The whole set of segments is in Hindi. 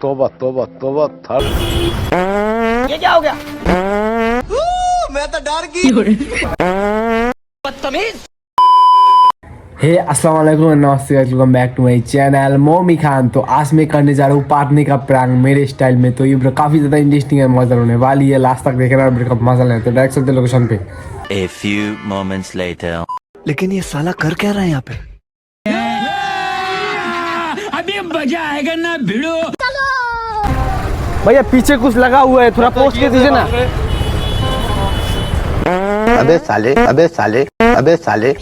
तौबा तौबा तौबा था। ये क्या हो गया? मैं तो डर गई। बदतमीज। हे अस्सलाम वालेकुम, नमस्ते, welcome back to my channel Momi Khan. तो आज मैं करने जा रहा हूँ पार्टनर का प्रैंक मेरे स्टाइल में। तो ये ब्रो काफी ज्यादा इंटरेस्टिंग है, मजा होने वाली है। लास्ट तक देख रहा है, मजा लें। तो डायरेक्ट चलते लोकेशन पे। A few moments later. लेकिन ये साला कर क्या रहा है यहाँ पे? अभी मजा आएगा ना भिड़ो। भैया पीछे कुछ लगा हुआ है, थोड़ा पोस्ट के दीजिए ना। अबे साले अबे साले अबे साले।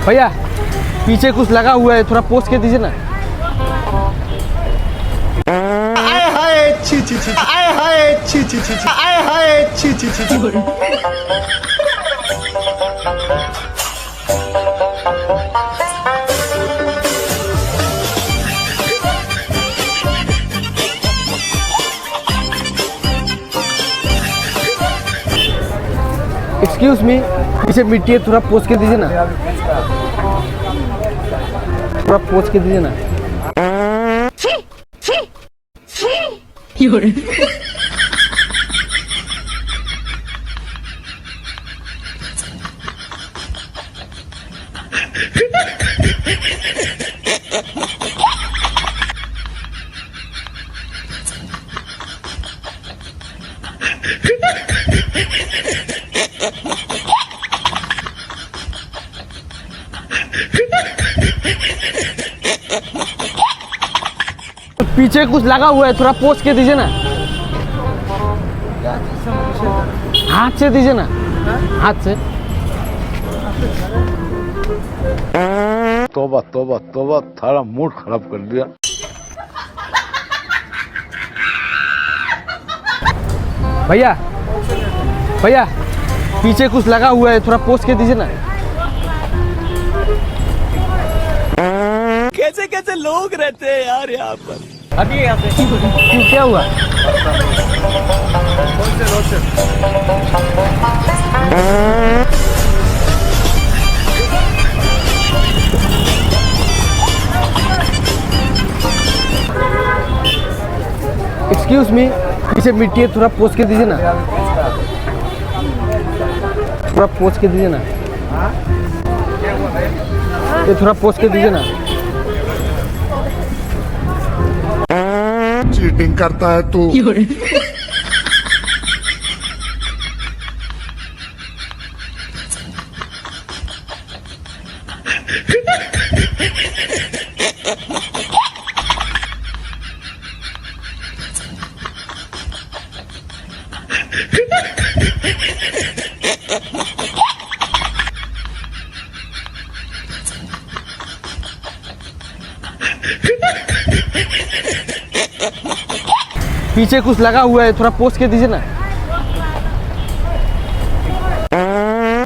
भैया पीछे कुछ लगा हुआ है, थोड़ा पोस्ट के दीजिए ना। आए हाय छी छी छी, आए हाय छी छी छी, आए हाय छी छी छी। एक्सक्यूज मी, पीछे मिट्टी है, थोड़ा पोस्ट के दीजिए ना। थोड़ा पोस्ट के दीजिए ना। पीछे कुछ लगा हुआ है, थोड़ा पोस्ट के दीजिए ना। हाथ से दीजिए ना, हाथ से। तौबा तौबा तौबा, थारा मूड खराब कर दिया। भैया भैया पीछे कुछ लगा हुआ है, थोड़ा पोस्ट के दीजिए ना। कैसे कैसे लोग रहते हैं यार यहाँ पर। अभी यहाँ पे क्यों, क्या हुआ? एक्सक्यूज मी, पीछे मिट्टी है, थोड़ा पोस्ट के दीजिए ना। थोड़ा पोस्ट के दीजिए ना। ये थोड़ा पोस्ट के दीजिए ना। चीटिंग करता है तू। पीछे कुछ लगा हुआ है, थोड़ा पोस्ट के दीजिए ना।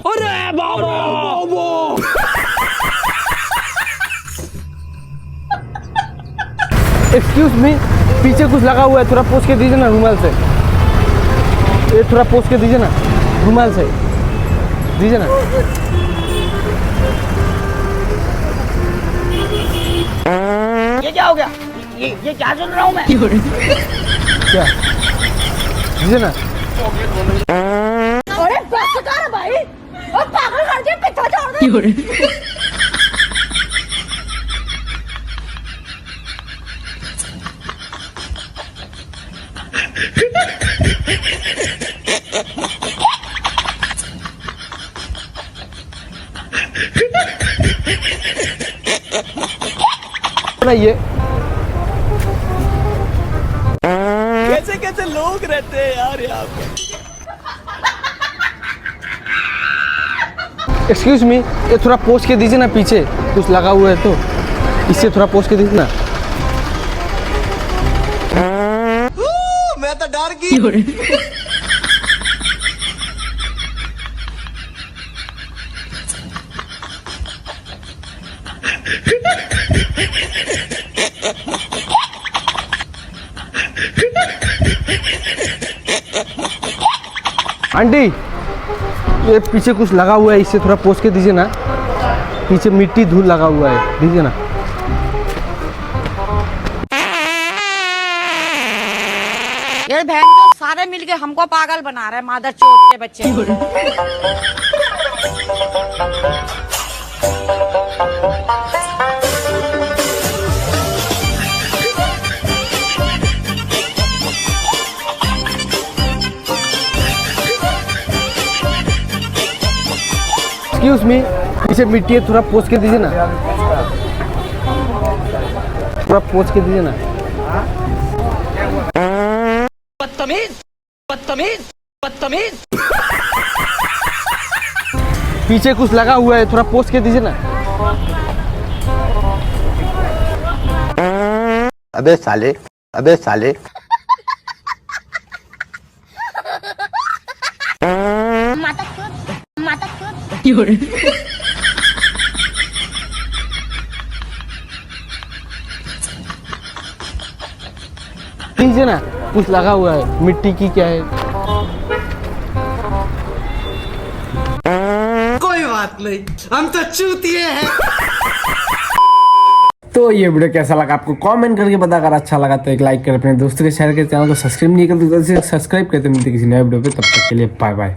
अरे बाबा। एक्सक्यूज मी, पीछे कुछ लगा हुआ है, थोड़ा पोस्ट के दीजिए ना रुमाल से। ये थोड़ा पोस्ट के दीजिए ना, रुमाल से दीजिए ना। ये क्या हो गया? ये क्या सुन रहा हूँ मैं? क्या दीजिए ना। अरे बस कर भाई, और पागल कर दिया, पीछा छोड़ दे। ये कैसे कैसे लोग रहते हैं यार यहाँ पे। एक्सक्यूज मी, ये थोड़ा पोस्ट के दीजिए ना। पीछे कुछ लगा हुआ है तो इससे थोड़ा पोस्ट के दीजिए ना। मैं तो डर गई। Ha ha ha! आंटी ये पीछे कुछ लगा हुआ है, इससे थोड़ा पोंछ के दीजिए ना। पीछे मिट्टी धूल लगा हुआ है, दीजिए ना। ये बहन को सारे मिलके हमको पागल बना रहे हैं, मादर चोट के बच्चे। एक्सक्यूज मी, पीछे मिट्टी है, थोड़ा पोंछ के दीजिए ना। थोड़ा पोंछ के दीजिए ना। बदतमीज बदतमीज बदतमीज। पीछे कुछ लगा हुआ है, थोड़ा पोंछ के दीजिए ना। अबे साले, अबे साले। दीजिए ना, कुछ लगा हुआ है, मिट्टी की क्या है। कोई बात नहीं, हम तो चूतिए हैं। तो ये वीडियो कैसा लगा आपको कमेंट करके बता। अगर अच्छा लगा तो एक लाइक कर, अपने दोस्तों के शेयर कर, चैनल को सब्सक्राइब नहीं करते तो सब्सक्राइब करते। मिलते किसी नए वीडियो पे, तब तक के लिए बाय बाय।